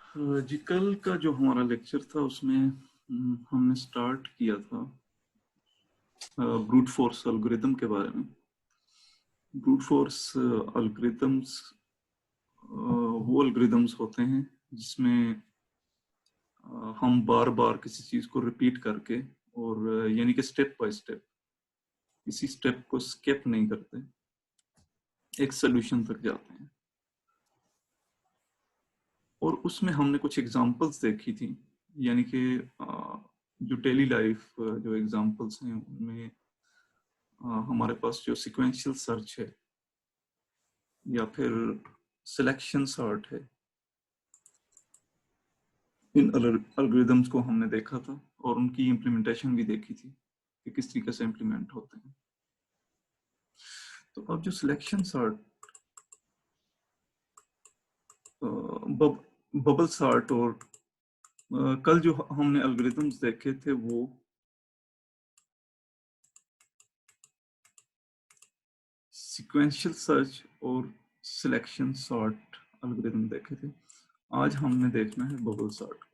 जी, कल का जो हमारा लेक्चर था उसमें हमने स्टार्ट किया था ब्रूट फोर्स एल्गोरिदम के बारे में। ब्रूट फोर्स एल्गोरिदम्स वो एल्गोरिदम्स होते हैं जिसमें हम बार बार किसी चीज को रिपीट करके और यानी कि स्टेप बाय स्टेप किसी स्टेप को स्किप नहीं करते, एक सोल्यूशन तक जाते हैं। और उसमें हमने कुछ एग्जांपल्स देखी थी, यानी कि जो डेली लाइफ जो एग्जांपल्स हैं उनमें हमारे पास जो सिक्वेंशियल सर्च है या फिर सिलेक्शन सॉर्ट है, इन एल्गोरिदम्स को हमने देखा था और उनकी इम्प्लीमेंटेशन भी देखी थी कि किस तरीके से इम्प्लीमेंट होते हैं। तो अब जो सिलेक्शन सॉर्ट, बबल सॉर्ट और कल जो हमने एल्गोरिदम्स देखे थे वो सीक्वेंशियल सर्च और सिलेक्शन सॉर्ट एल्गोरिदम देखे थे। आज हमने देखना है बबल सॉर्ट।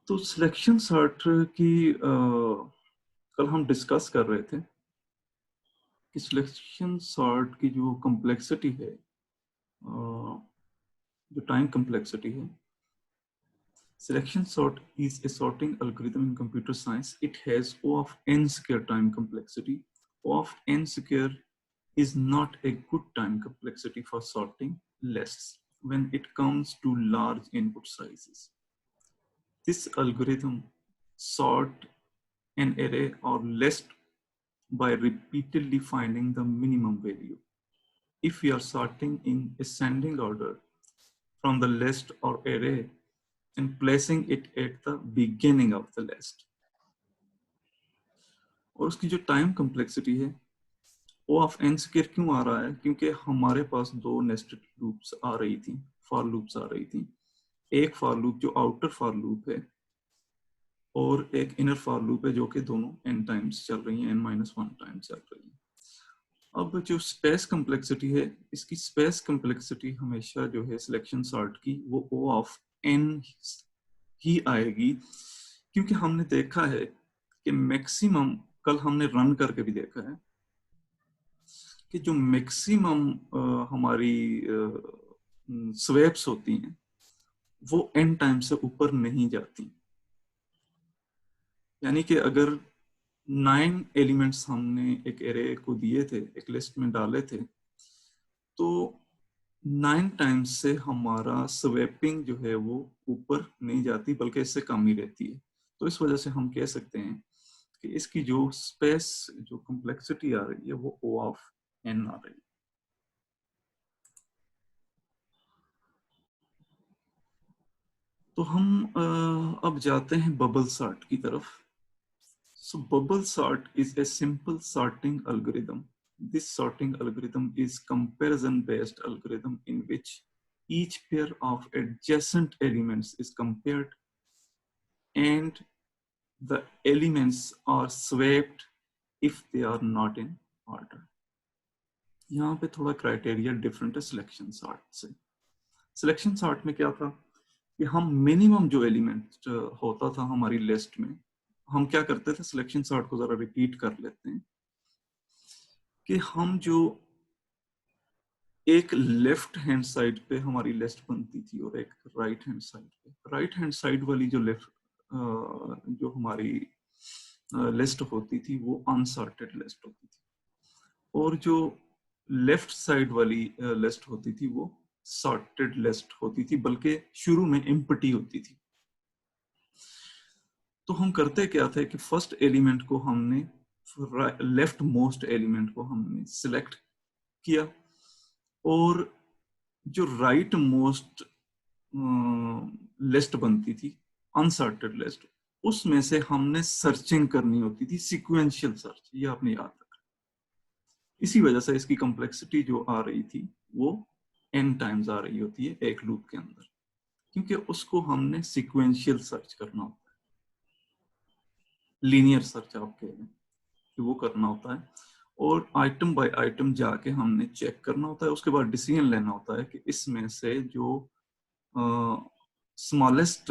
तो सिलेक्शन सॉर्ट की कल हम डिस्कस कर रहे थे कि सिलेक्शन सॉर्ट की जो कॉम्प्लेक्सिटी है, जो टाइम कॉम्प्लेक्सिटी है, selection sort is a sorting algorithm in computer science. It has O of n square time complexity. O of n square is not a good time complexity for sorting lists when it comes to large input sizes. This algorithm sort an array or list by repeatedly finding the minimum value. If we are sorting in ascending order from the list or array and placing it at the beginning of the list. और उसकी जो time complexity है वो of N square क्यों आ रहा है? क्योंकि हमारे पास दो नेस्टेड लूप्स आ रही थी, फॉर लूप्स आ रही थी। एक फॉर लूप जो आउटर फॉर लूप है और एक इनर फॉर लूप है जो कि दोनों n टाइम्स चल रही हैं, n-1 टाइम्स चल रही है। अब जो स्पेस कॉम्प्लेक्सिटी है, इसकी स्पेस कॉम्प्लेक्सिटी हमेशा जो है सिलेक्शन सॉर्ट की वो O ऑफ n ही आएगी, क्योंकि हमने देखा है कि मैक्सिमम, कल हमने रन करके भी देखा है कि जो मैक्सिमम हमारी स्वेप्स होती हैं वो n टाइम से ऊपर नहीं जाती। यानी कि अगर 9 एलिमेंट्स हमने एक एरे को दिए थे, एक लिस्ट में डाले थे, तो 9 टाइम्स से हमारा स्वेपिंग जो है वो ऊपर नहीं जाती बल्कि इससे कम ही रहती है। तो इस वजह से हम कह सकते हैं कि इसकी जो स्पेस, जो कॉम्प्लेक्सिटी आ रही है वो O ऑफ n आ रही है। तो हम अब जाते हैं बबल सॉर्ट की तरफ। So bubble sort is a simple sorting algorithm. This sorting algorithm is comparison-based algorithm in which each pair of adjacent elements is compared and the elements are swapped if they are not in order. यहाँ पे थोड़ा criteria different है selection sort से। Selection sort में क्या था कि हम मिनिमम जो एलिमेंट होता था हमारी लिस्ट में, हम क्या करते थे, सिलेक्शन सॉर्ट को जरा रिपीट कर लेते हैं कि हम जो एक लेफ्ट हैंड साइड पे हमारी लिस्ट बनती थी और एक राइट हैंड साइड पे, राइट हैंड साइड वाली जो लेफ्ट जो हमारी लिस्ट होती थी वो अनसॉर्टेड लिस्ट होती थी और जो लेफ्ट साइड वाली लिस्ट होती थी वो सॉर्टेड लिस्ट होती थी, बल्कि शुरू में एम्प्टी होती थी। तो हम करते क्या थे कि फर्स्ट एलिमेंट को हमने, लेफ्ट मोस्ट एलिमेंट को हमने सिलेक्ट किया और जो राइट मोस्ट लिस्ट बनती थी, अनसॉर्टेड लिस्ट, उसमें से हमने सर्चिंग करनी होती थी, सीक्वेंशियल सर्च, ये आपने याद रखना। इसी वजह से इसकी कॉम्प्लेक्सिटी जो आ रही थी वो n टाइम्स आ रही होती है एक लूप के अंदर, क्योंकि उसको हमने सीक्वेंशियल सर्च करना होता है, लीनियर सर्च आप कह लें कि वो करना होता है, और आइटम बाय आइटम जाके हमने चेक करना होता है। उसके बाद डिसीजन लेना होता है कि इसमें से जो स्मॉलेस्ट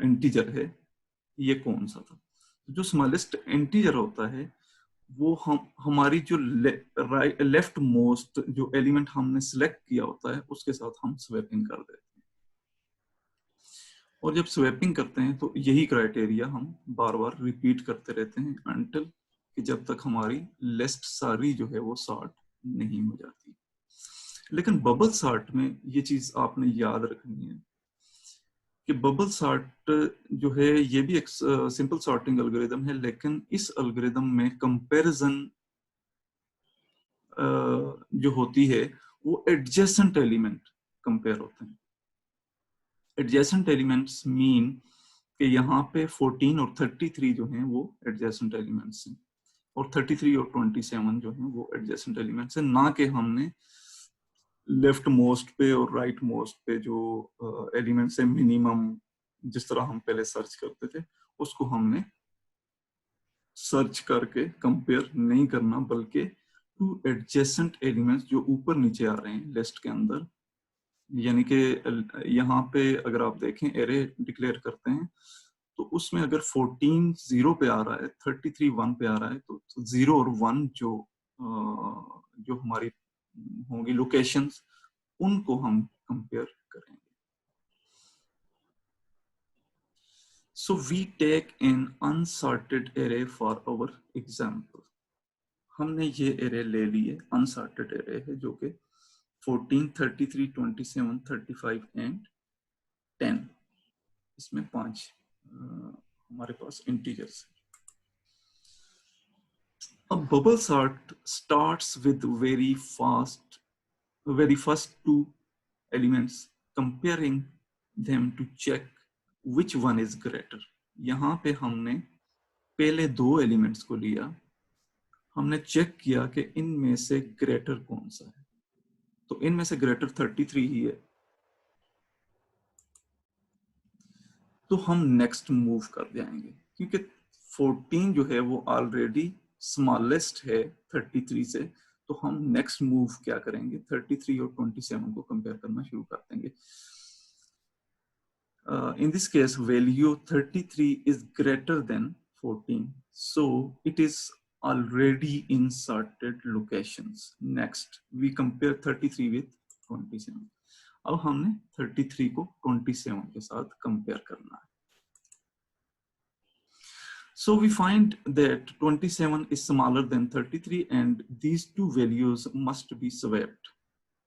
इंटीजर है ये कौन सा था। जो स्मॉलेस्ट इंटीजर होता है वो हम हमारी जो लेफ्ट मोस्ट जो एलिमेंट हमने सिलेक्ट किया होता है उसके साथ हम स्वैपिंग कर देते हैं। और जब स्वैपिंग करते हैं तो यही क्राइटेरिया हम बार बार रिपीट करते रहते हैं अनटिल कि जब तक हमारी लिस्ट सारी जो है वो सॉर्ट नहीं हो जाती। लेकिन बबल सॉर्ट में ये चीज आपने याद रखनी है कि बबल सॉर्ट जो है ये भी एक सिंपल सॉर्टिंग एल्गोरिदम है, लेकिन इस एल्गोरिदम में कंपैरिजन जो होती है वो एडजेसेंट एलिमेंट कंपेयर होते हैं। एडजेसेंट एलिमेंट्स मीन कि यहाँ पे 14 और 33 जो हैं वो एडजेसेंट एलिमेंट्स हैं, और 33 और 27 जो हैं वो एडजेसेंट एलिमेंट्स हैं, ना कि हमने लेफ्ट मोस्ट पे और राइट मोस्ट पे जो एलिमेंट्स है मिनिमम जिस तरह हम पहले सर्च करते थे उसको हमने सर्च करके कंपेयर नहीं करना, बल्कि टू एडजेसेंट एलिमेंट्स जो ऊपर नीचे आ रहे हैं लिस्ट के अंदर। यानी कि यहाँ पे अगर आप देखें एरे डिक्लेयर करते हैं तो उसमें अगर 14 जीरो पे आ रहा है, 33 1 पे आ रहा है, तो जीरो और 1 जो हमारी होंगी लोकेशंस उनको हम कंपेयर करेंगे। So we take an unsorted array for our example. हमने ये एरे ले लिए, अनसॉर्टेड एरे है जो कि 14, 33, 27, 35 एंड 10, इसमें 5 हमारे पास इंटीजर्स है। अब bubble sort starts with very first two elements, comparing them to check which one is greater. यहाँ पे हमने पहले दो एलिमेंट्स को लिया, हमने चेक किया कि इनमें से ग्रेटर कौन सा है, तो इनमें से ग्रेटर 33 ही है, तो हम नेक्स्ट मूव कर जाएंगे, क्योंकि 14 जो है वो ऑलरेडी स्मॉलेस्ट है 33 से, तो हम नेक्स्ट मूव क्या करेंगे, 33 और 27 को कंपेयर करना शुरू कर देंगे। In this case value 33 is greater than 14, so it is already inserted locations. Next we compare 33 with 27. अब हमने 33 को 27 के साथ कंपेयर करना है। So we find that 27 is smaller than 33 and these two values must be swapped.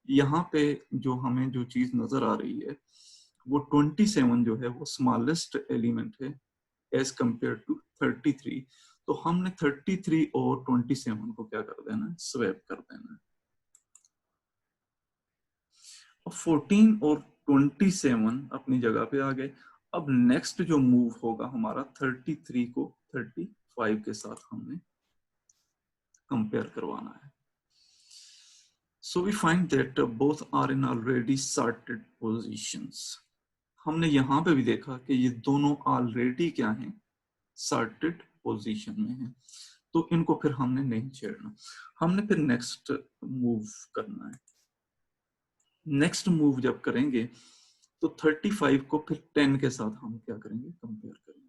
यहाँ पे जो हमें जो चीज नजर आ रही है वो 27 जो है वो स्मॉलेस्ट एलिमेंट है एज कंपेयर टू 33, तो हमने 33 और 27 को क्या कर देना है, स्वैप कर देना है। अब 14 और 27 अपनी जगह पे आ गए। अब नेक्स्ट जो मूव होगा हमारा 33 को 35 के साथ हमने कंपेयर करवाना है। So we find that both are in already sorted positions. हमने यहाँ पे भी देखा कि ये दोनों ऑलरेडी क्या हैं, सॉर्टेड पोजीशन में हैं, तो इनको फिर हमने नहीं छेड़ना। हमने फिर नेक्स्ट मूव करना है। नेक्स्ट मूव जब करेंगे तो 35 को फिर 10 के साथ हम क्या करेंगे, कंपेयर करेंगे।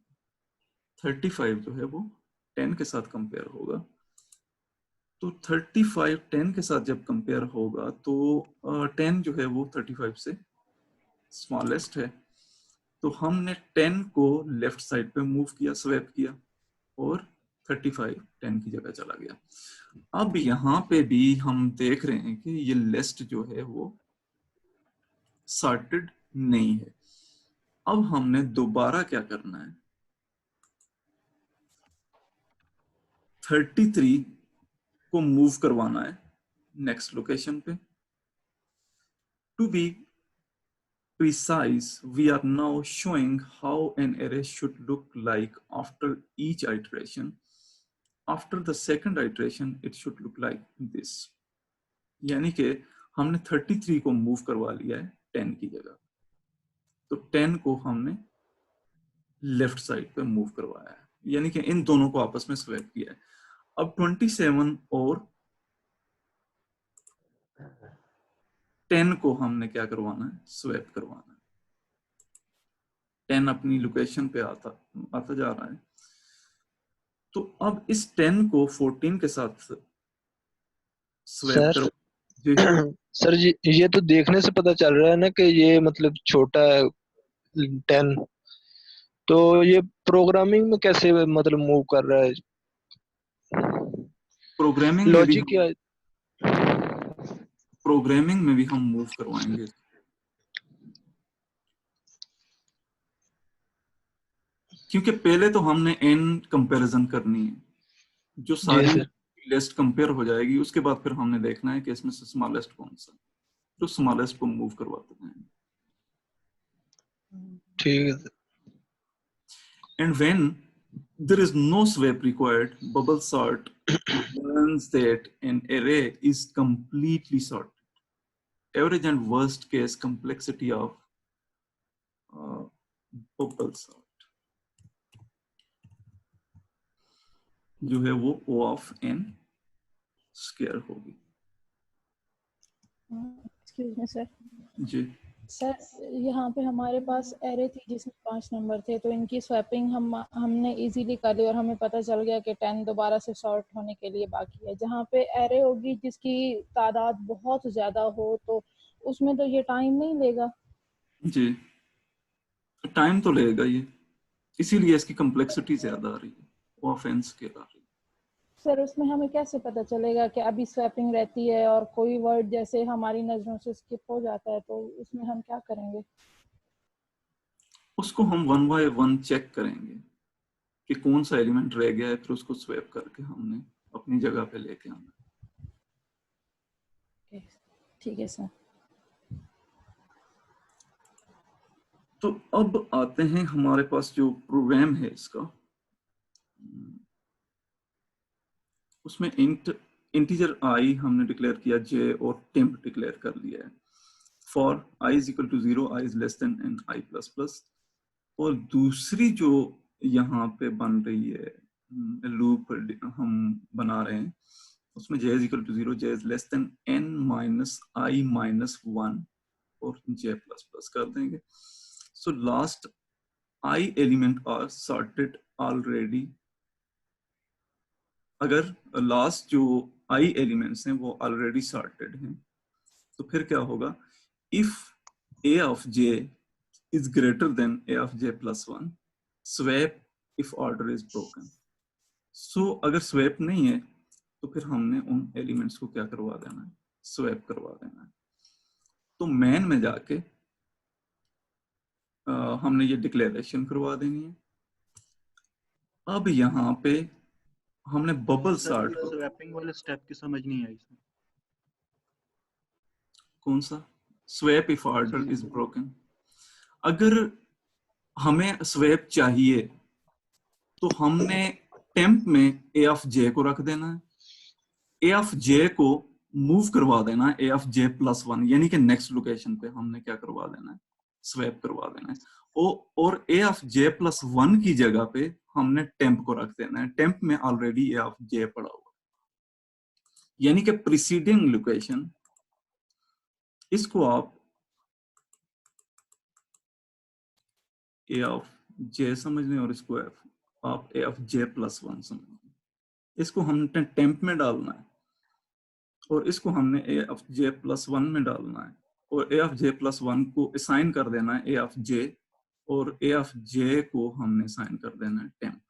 35 जो है वो 10 के साथ कंपेयर होगा, तो 35 10 के साथ जब कंपेयर होगा तो 10 जो है वो 35 से स्मॉलेस्ट है, तो हमने 10 को लेफ्ट साइड पे मूव किया, स्वैप किया, और 35 10 की जगह चला गया। अब यहाँ पे भी हम देख रहे हैं कि ये लिस्ट जो है वो सॉर्टेड नहीं है। अब हमने दोबारा क्या करना है, 33 को मूव करवाना है नेक्स्ट लोकेशन पे to be precise, we are now showing how an array should look like after each iteration. After the second iteration, it should look like this. यानी कि हमने 33 को मूव करवा लिया है 10 की जगह, तो 10 को हमने लेफ्ट साइड पे मूव करवाया है, यानी कि इन दोनों को आपस में स्वैप किया है। अब 27 और 10 को हमने क्या करवाना है, स्वैप करवाना है। 10 अपनी लोकेशन पे आता जा रहा है, तो अब इस 10 को 14 के साथ स्वैप सर जी सर जी, ये तो देखने से पता चल रहा है ना कि ये मतलब छोटा है 10, तो ये प्रोग्रामिंग में कैसे मतलब मूव कर रहा है? प्रोग्रामिंग में भी लॉजिक हम क्या? प्रोग्रामिंग में भी हम मूव करवाएंगे, क्योंकि पहले तो हमने n कंपैरिजन करनी है, जो जी सारी सर। लिस्ट कंपेयर हो जाएगी, उसके बाद फिर हमने देखना है कि इसमें से स्मॉलेस्ट कौन सा, तो स्मॉलेस्ट को मूव करवाते हैं। ठीक है sir. And when there is no swap required, bubble sort learns that an array is completely sorted. Average and worst case complexity of bubble sort जो है वो O of n स्क्वायर होगी। Excuse me sir. जी sir, यहाँ पे हमारे पास array थी जिसमें 5 नंबर थे, तो इनकी स्वैपिंग हमने इजीली कर ली और हमें पता चल गया कि 10 दोबारा से सॉर्ट होने के लिए बाकी है। जहाँ पे एरे होगी जिसकी तादाद बहुत ज्यादा हो, तो उसमें तो ये टाइम नहीं लेगा। जी, टाइम तो लेगा ये, इसीलिए इसकी कम्प्लेक्सिटी ज्यादा आ रही है, O of n स्क्वायर आ रही है। सर, उसमें हमें कैसे पता चलेगा कि अभी स्वैपिंग रहती है और कोई वर्ड जैसे हमारी नजरों से स्किप हो जाता है, तो उसमें हम क्या करेंगे? उसको हम 1 by 1 चेक करेंगे कि कौन सा एलिमेंट रह गया है, फिर उसको स्वैप करके हमने अपनी जगह पे लेके आना। ठीक है सर। तो अब आते हैं हमारे पास जो प्रोग्राम है इसका, उसमें इंटीजर i हमने डिक्लेयर किया, j और टेम्प डिक्लेयर कर लिया है। For i is equal to 0, i is less than n i plus plus. और दूसरी जो यहाँ पे बन रही है लूप हम बना रहे हैं, उसमें j is equal to 0, j is less than n minus i minus 1 और j प्लस प्लस कर देंगे। So last i element are sorted already. अगर लास्ट जो i एलिमेंट्स हैं वो ऑलरेडी सॉर्टेड हैं, तो फिर क्या होगा, if a of j is greater than a of j plus 1, swap if order is broken. So अगर swap नहीं है तो फिर हमने उन एलिमेंट्स को क्या करवा देना है, स्वैप करवा देना है। तो मैन में जाके हमने ये डिक्लेरेशन करवा देनी है। अब यहाँ पे हमने बबल सॉर्ट को, स्वैपिंग वाले स्टेप की समझ नहीं आई। कौन सा, swap if order is broken. अगर हमें स्वैप चाहिए तो हमने टेम्प में ए ऑफ जे को रख देना है, ए ऑफ जे को मूव करवा देना है ए ऑफ जे प्लस 1, यानी कि नेक्स्ट लोकेशन पे हमने क्या करवा देना है, स्वैप करवा देना है। और ए ऑफ जे प्लस 1 की जगह पे हमने टेम्प को रख देना है, टेम्प में ऑलरेडी ए ऑफ जे पड़ा हुआ, यानी कि प्रीसीडिंग लोकेशन, इसको आप ए ऑफ जे समझ लें और इसको आप ए ऑफ जे प्लस 1 समझ लें। इसको हमने टेम्प में डालना है और इसको हमने ए ऑफ जे प्लस 1 में डालना है, और ए ऑफ जे प्लस 1 को असाइन कर देना है ए ऑफ जे, और ए ऑफ जे को हमने असाइन कर देना है टेम्प।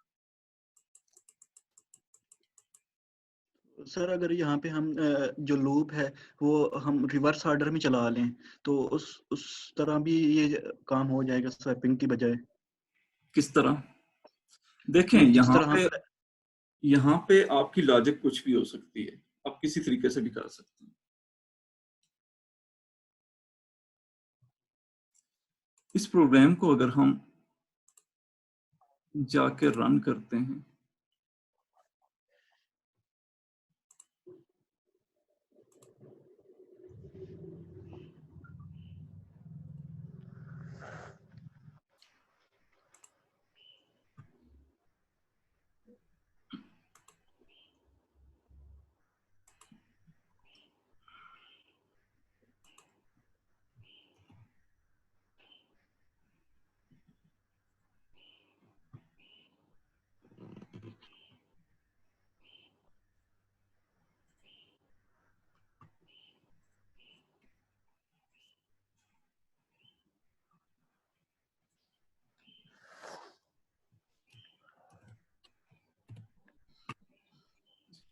सर अगर यहाँ पे हम जो लूप है वो हम रिवर्स ऑर्डर में चला लें तो उस तरह भी ये काम हो जाएगा स्वैपिंग की बजाय? किस तरह? देखें जिस तरह यहाँ पे आपकी लॉजिक कुछ भी हो सकती है, आप किसी तरीके से भी कर सकते हैं। इस प्रोग्राम को अगर हम जाके रन करते हैं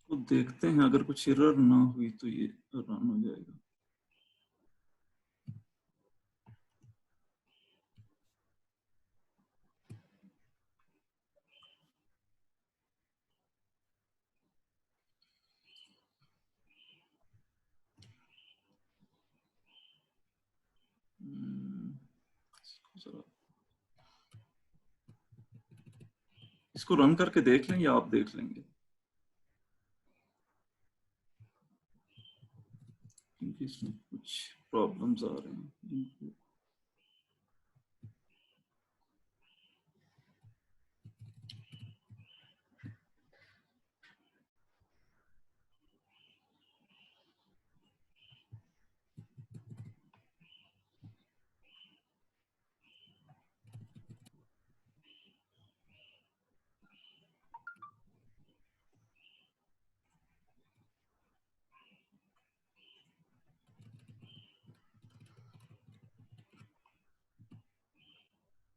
तो देखते हैं, अगर कुछ एरर ना हुई तो ये रन हो जाएगा। इसको रन करके देख लें या आप देख लेंगे, क्योंकि इसमें कुछ प्रॉब्लम्स आ रहे हैं जिनको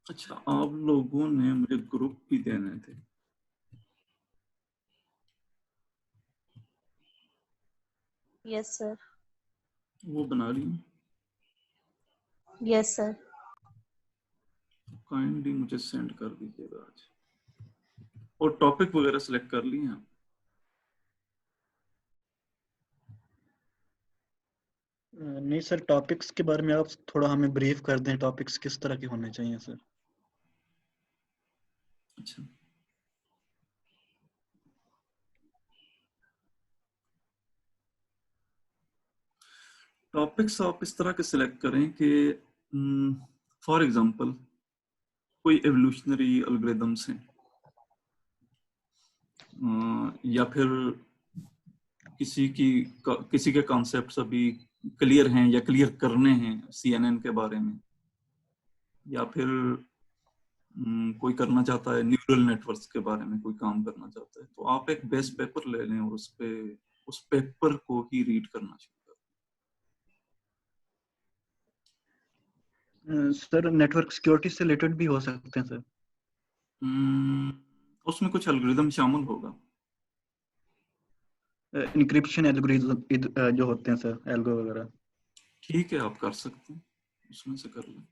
अच्छा, आप लोगों ने मुझे ग्रुप भी देने थे। Yes sir. वो बना ली? Yes sir. काइंडली मुझे सेंड कर दीजिएगा आज। और टॉपिक वगैरह सिलेक्ट कर लिए हैं? नहीं सर, टॉपिक्स के बारे में आप थोड़ा हमें ब्रीफ कर दें, टॉपिक्स किस तरह के होने चाहिए सर। अच्छा, टॉपिक्स आप इस तरह के सिलेक्ट करें कि फॉर एग्जांपल कोई एवोल्यूशनरी एल्गोरिदम्स हैं, या फिर किसी के कॉन्सेप्ट्स अभी क्लियर हैं या क्लियर करने हैं CNN के बारे में, या फिर कोई करना चाहता है न्यूरल नेटवर्क्स के बारे में, कोई काम करना चाहता है, तो आप एक बेस पेपर ले लें और उस पेपर को ही रीड करना शुरू सर नेटवर्क सिक्योरिटी से रिलेटेड भी हो सकते हैं सर। उसमें कुछ एल्गोरिदम शामिल होगा। इंक्रिप्शन एल्गोरिदम जो होते हैं सर, एल्गो वगैरह। ठीक है, आप कर सकते हैं, उसमें से कर लें।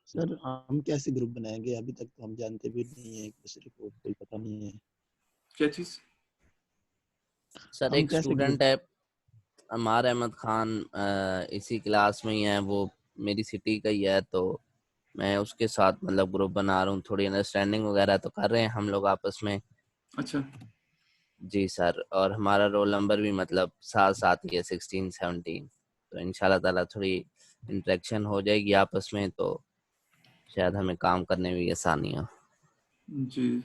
सर हम कैसे ग्रुप बनाएंगे? अभी तक तो हम जानते भी नहीं है, एक दूसरे को कोई पता नहीं है। क्या चीज? सर हम एक कैसे स्टूडेंट है अमार अहमद खान, इसी क्लास में ही है, वो मेरी सिटी का ही है, तो मैं उसके साथ मतलब ग्रुप बना रहा हूँ। थोड़ी अंडरस्टैंडिंग वगैरह तो कर रहे हैं हम लोग आपस में। अच्छा, जी सर, और हमारा रोल नंबर भी मतलब साथ साथ ही है 16-17, तो इंशाल्लाह ताला थोड़ी इंटरेक्शन हो जाएगी आपस में, तो शायद हमें काम करने में भी आसानी हो। जी,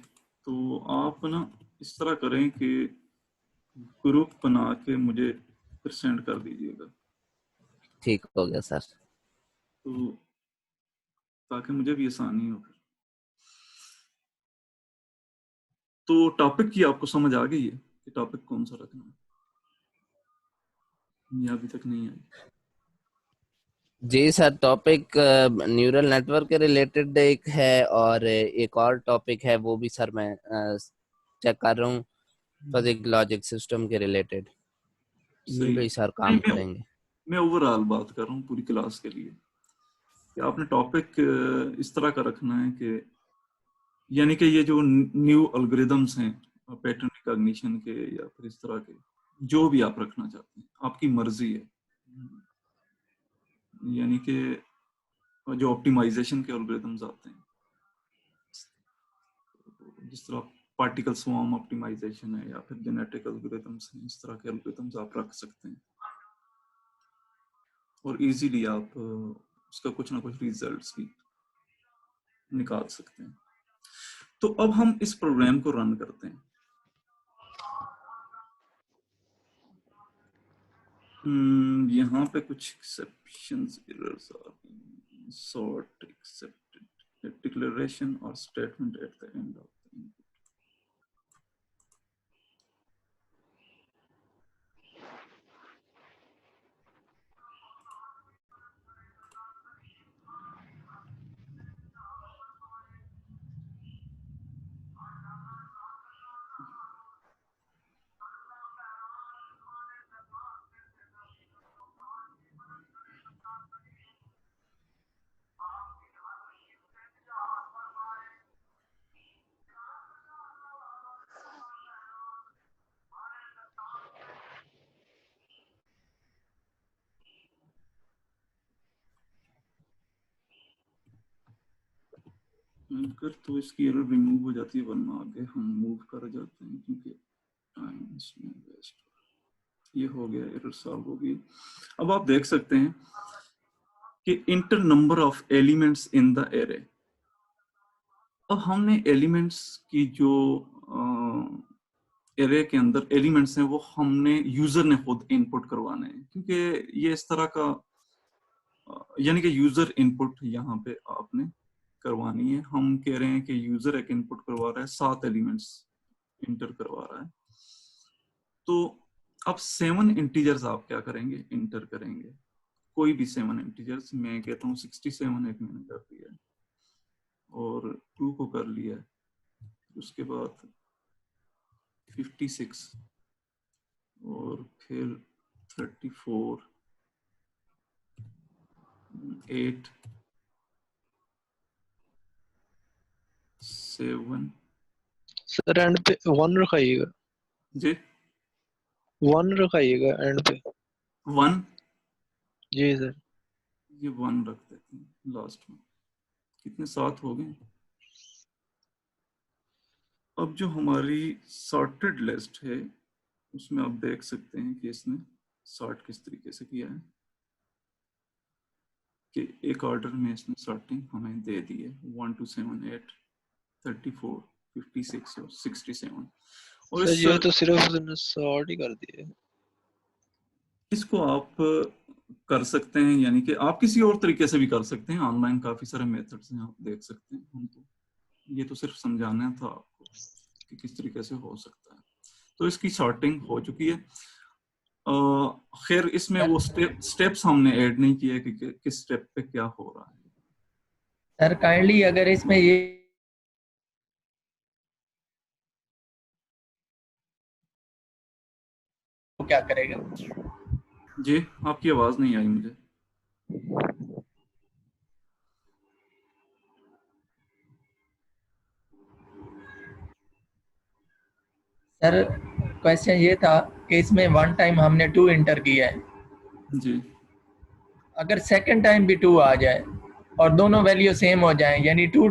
तो आप ना इस तरह करें कि ग्रुप बना के मुझे फिर सेंड कर दीजिएगा, ठीक हो गया सर। तो ताकि मुझे भी आसानी हो। तो टॉपिक की आपको समझ आ गई है कि टॉपिक कौन सा रखना है, या अभी तक नहीं आई? जी सर, टॉपिक न्यूरल नेटवर्क के रिलेटेड एक है, और एक और टॉपिक है वो भी सर मैं चेक कर रहा हूँ, फजिक लॉजिक सिस्टम के रिलेटेड। ये सही। भी सर काम नहीं, करेंगे। मैं ओवरऑल बात कर रहा हूँ पूरी क्लास के लिए कि आपने टॉपिक इस तरह का रखना है कि यानी कि ये जो न्यू एल्गोरिदम्स हैं पैटर्न रिकॉग्निशन के या फिर इस तरह के, जो भी आप रखना चाहते हैं, आपकी मर्जी है। यानी कि जो ऑप्टिमाइजेशन के एल्गोरिदम्स आते हैं, जिस तरह पार्टिकल स्वार्म ऑप्टिमाइजेशन है या फिर जेनेटिक एल्गोरिदम्स हैं, इस तरह के एल्गोरिदम्स आप रख सकते हैं और इजीली आप उसका कुछ ना कुछ रिजल्ट्स भी निकाल सकते हैं। तो अब हम इस प्रोग्राम को रन करते हैं। यहाँ पे कुछ एक्सेप्शंस, एरर्स आ रही हैं। सॉर्ट एक्सेप्टेड डिक्लेरेशन और statement at the end of the input. अगर तो इसकी एरर रिमूव हो जाती है, वरना आगे हम मूव कर जाते हैं क्योंकि टाइम इसमें वेस्ट। ये हो गया, एरर सॉल्व हो गई। अब आप देख सकते हैं कि inter number of elements in the array. अब हमने एलिमेंट्स की जो एरे के अंदर एलिमेंट्स हैं वो हमने यूजर ने खुद इनपुट करवाने हैं, क्योंकि ये इस तरह का यानी कि यूजर इनपुट यहाँ पे आपने करवानी है। हम कह रहे हैं कि यूजर एक इनपुट करवा रहा है, 7 एलिमेंट्स इंटर करवा रहा है। तो अब 7 इंटीजर्स आप क्या करेंगे, इंटर करेंगे। कोई भी 7 इंटीजर्स, मैं कहता हूँ 67 एक मैंने कर दिया है और 2 को कर लिया है। उसके बाद 56 और फिर 34, 8, 7 सर एंड पे 1 रखाइएगा, जी 1 रखाइएगा एंड पे। 1, जी सर। ये 1 रख देते हैं लास्ट में। कितने 7 हो गए। अब जो हमारी सॉर्टेड लिस्ट है उसमें आप देख सकते हैं कि इसने सॉर्ट किस तरीके से किया है कि एक ऑर्डर में इसने सॉर्टिंग हमें दे दी है 1 2 7 8 34 56 और 67। और सर इस ये तो सिर्फ उसने सॉर्ट ही कर दिए। इसको आप कर सकते हैं, यानी कि आप किसी और तरीके से भी कर सकते हैं। ऑनलाइन काफी सारे मेथड्स हैं, आप देख सकते हैं। हम तो ये तो सिर्फ समझाना था आपको कि किस तरीके से हो सकता है। तो इसकी सॉर्टिंग हो चुकी है। खैर इसमें वो स्टेप्स हमने ऐड नहीं किए कि किस स्टेप पे क्या हो रहा है। सर काइंडली अगर इसमें ये तो क्या करेगा? जी आपकी आवाज नहीं आई मुझे। सर क्वेश्चन ये था कि इसमें 1 टाइम हमने 2 इंटर किया है, जी अगर सेकंड टाइम भी 2 आ जाए और दोनों वैल्यू सेम हो जाए, यानी 2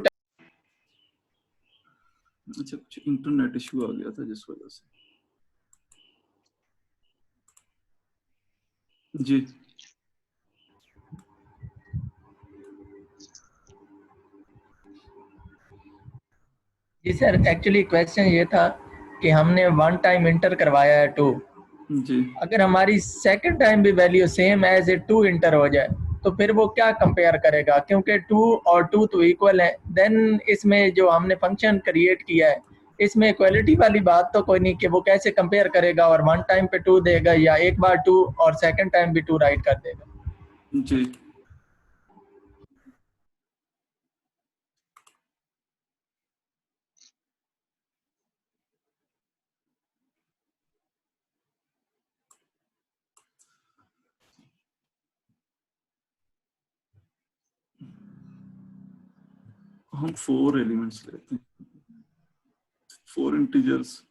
अच्छा, कुछ इंटरनेट इशू आ गया था जिस वजह से। जी जी सर, एक्चुअली क्वेश्चन ये था कि हमने 1 टाइम इंटर करवाया है 2, जी अगर हमारी सेकंड टाइम भी वैल्यू सेम एज ए 2 इंटर हो जाए तो फिर वो क्या कंपेयर करेगा? क्योंकि 2 और 2 तो इक्वल है। देन इसमें जो हमने फंक्शन क्रिएट किया है इसमें इक्वलिटी वाली बात तो कोई नहीं कि वो कैसे कंपेयर करेगा और 1 टाइम पे 2 देगा या एक बार 2 और सेकंड टाइम भी 2 राइट कर देगा। जी हम 4 एलिमेंट्स लेते हैं, 4 इंटीजर्स।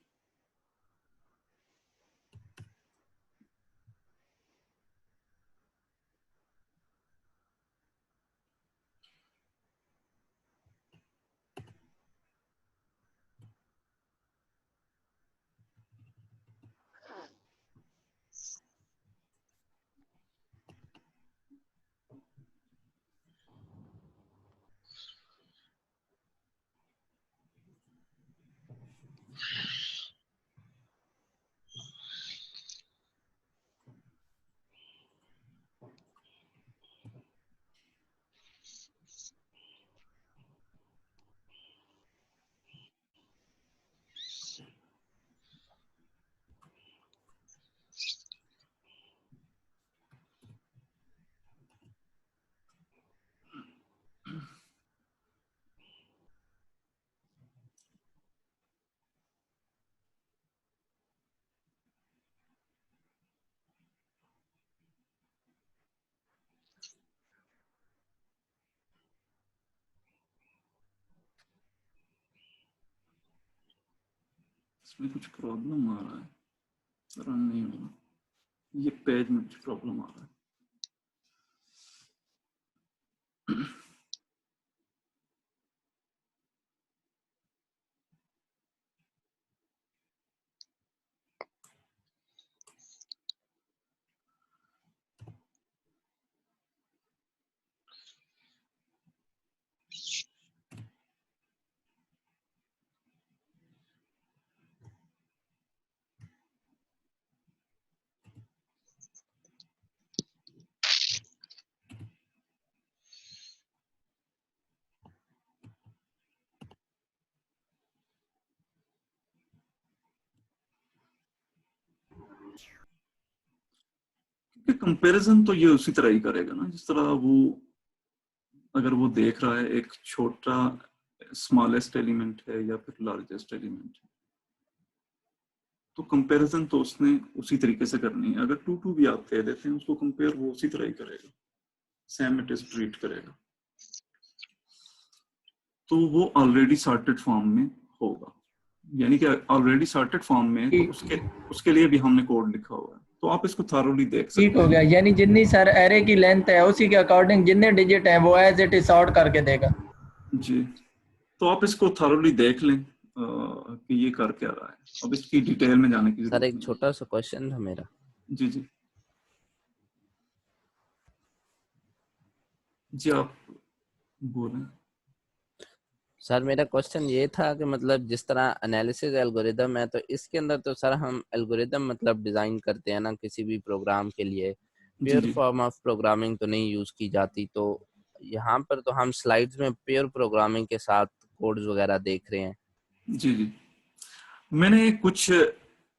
इसमें कुछ प्रॉब्लम आ रहा है, रन नहीं हो रहा, ये पेज में कुछ प्रॉब्लम आ रहा है। कंपैरिजन तो ये उसी तरह ही करेगा ना, जिस तरह वो, अगर वो देख रहा है एक छोटा स्मॉलेस्ट एलिमेंट है या फिर लार्जेस्ट एलिमेंट है, तो कंपैरिजन तो उसने उसी तरीके से करनी है। अगर 2 2 भी आप कह देते हैं उसको, कंपेयर वो उसी तरह ही करेगा, सेम इट इज ट्रीट करेगा। तो वो ऑलरेडी सॉर्टेड फॉर्म में होगा, यानी कि ऑलरेडी सॉर्टेड फॉर्म में, तो उसके लिए भी हमने कोड लिखा हुआ है, तो आप इसको थॉरोली देख सकते हैं। ठीक हो गया, यानी जितनी सर एरे की लेंथ है उसी के अकॉर्डिंग जितने डिजिट हैं वो एज इट इज सॉर्ट करके देगा। जी, तो आप इसको थॉरोली देख लें कि ये कर क्या रहा है। अब इसकी डिटेल में जाने की सर जरूरत एक छोटा सा क्वेश्चन था मेरा। जी जी जी, आप बोलें। सर मेरा क्वेश्चन ये था कि मतलब जिस तरह एनालिसिस एल्गोरिदम है, तो इसके अंदर तो सर हम एल्गोरिदम मतलब डिजाइन करते हैं ना किसी भी प्रोग्राम के लिए, जी प्योर जी फॉर्म ऑफ प्रोग्रामिंग तो नहीं यूज की जाती। तो यहाँ पर तो हम स्लाइड्स में प्योर प्रोग्रामिंग के साथ कोड्स वगैरह देख रहे हैं। जी जी, मैंने कुछ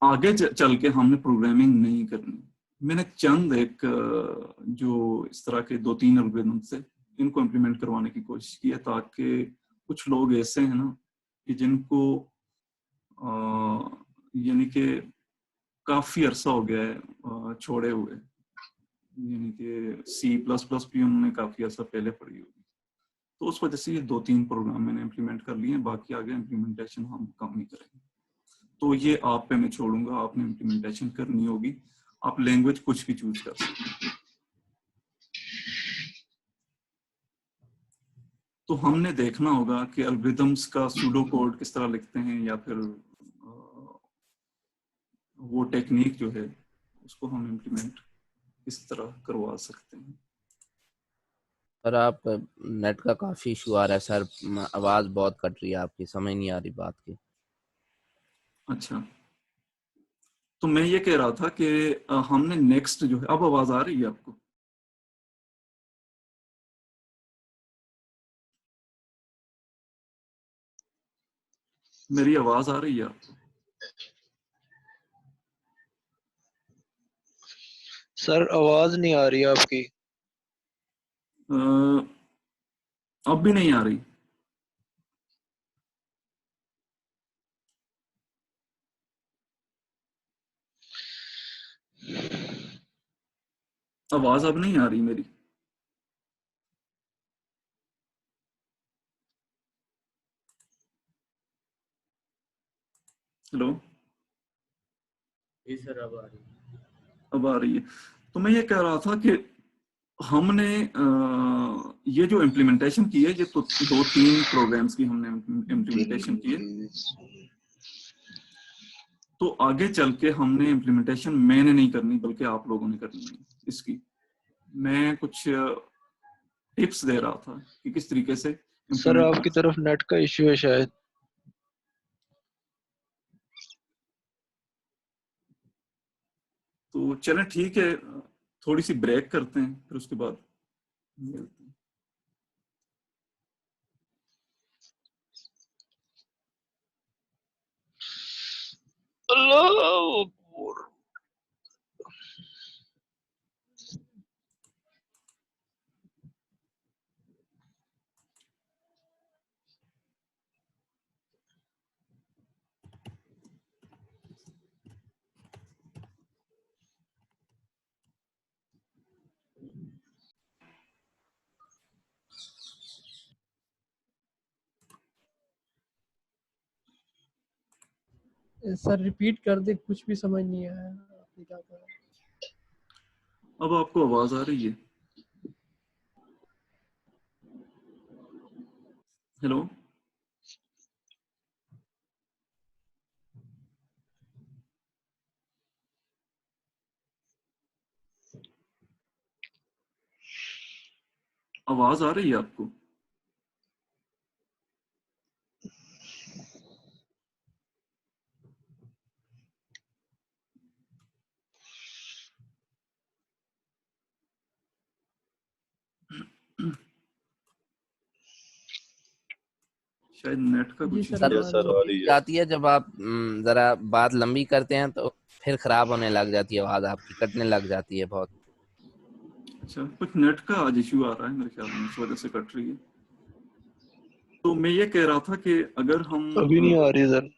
आगे चल के हमने प्रोग्रामिंग नहीं करनी, मैंने चंद एक जो इस तरह के 2-3 एल्गोरिदम से इनको इम्प्लीमेंट करवाने की कोशिश की है, ताकि कुछ लोग ऐसे हैं ना कि जिनको यानी कि काफी अरसा हो गया है छोड़े हुए, यानी कि C++ भी उन्होंने काफी अरसा पहले पढ़ी होगी, तो उस वजह से ये 2-3 प्रोग्राम मैंने इम्प्लीमेंट कर लिए हैं। बाकी आगे इम्प्लीमेंटेशन हम कम ही करेंगे, तो ये आप पे मैं छोड़ूंगा, आपने इम्प्लीमेंटेशन करनी होगी। आप लैंग्वेज कुछ भी चूज कर सकते हैं। तो हमने देखना होगा कि एल्गोरिथम्स का सूडो कोड किस तरह लिखते हैं, या फिर वो टेक्निक जो है उसको हम इम्प्लीमेंट किस तरह करवा सकते हैं। सर आप नेट का काफी इशू आ रहा है सर, आवाज बहुत कट रही है आपकी, समझ नहीं आ रही बात की। अच्छा, तो मैं ये कह रहा था कि हमने नेक्स्ट जो है, अब आवाज आ रही है आपको? मेरी आवाज आ रही है आपको? सर आवाज नहीं आ रही है आपकी। अब भी नहीं आ रही? आवाज अब नहीं आ रही मेरी? हेलो, जी सर अब आ रही है। अब आ रही है। तो मैं ये कह रहा था कि हमने ये जो इम्प्लीमेंटेशन की है, ये तो 2-3 प्रोग्राम्स की हमने इम्प्लीमेंटेशन की है। तो आगे चल के हमने इम्प्लीमेंटेशन मैंने नहीं करनी बल्कि आप लोगों ने करनी है इसकी। मैं कुछ टिप्स दे रहा था कि किस तरीके से सर आपकी तरफ नेट का इश्यू है शायद। तो चलें ठीक है, थोड़ी सी ब्रेक करते हैं, फिर उसके बाद मिलते हैं। अल्लाह अकबर। सर रिपीट कर दे, कुछ भी समझ नहीं आया आपने क्या कहा। अब आपको आवाज आ रही है? हेलो, आवाज आ रही है आपको? शायद नेट का कुछ जाती है जब आप जरा बात लंबी करते हैं तो फिर खराब होने लग जाती है, आवाज आपकी कटने लग जाती है बहुत। अच्छा, कुछ नेट का आज इश्यू आ रहा है मेरे ख्याल में, इस वजह से कट रही है। तो मैं ये कह रहा था कि अगर हम अभी नहीं आ रही सर।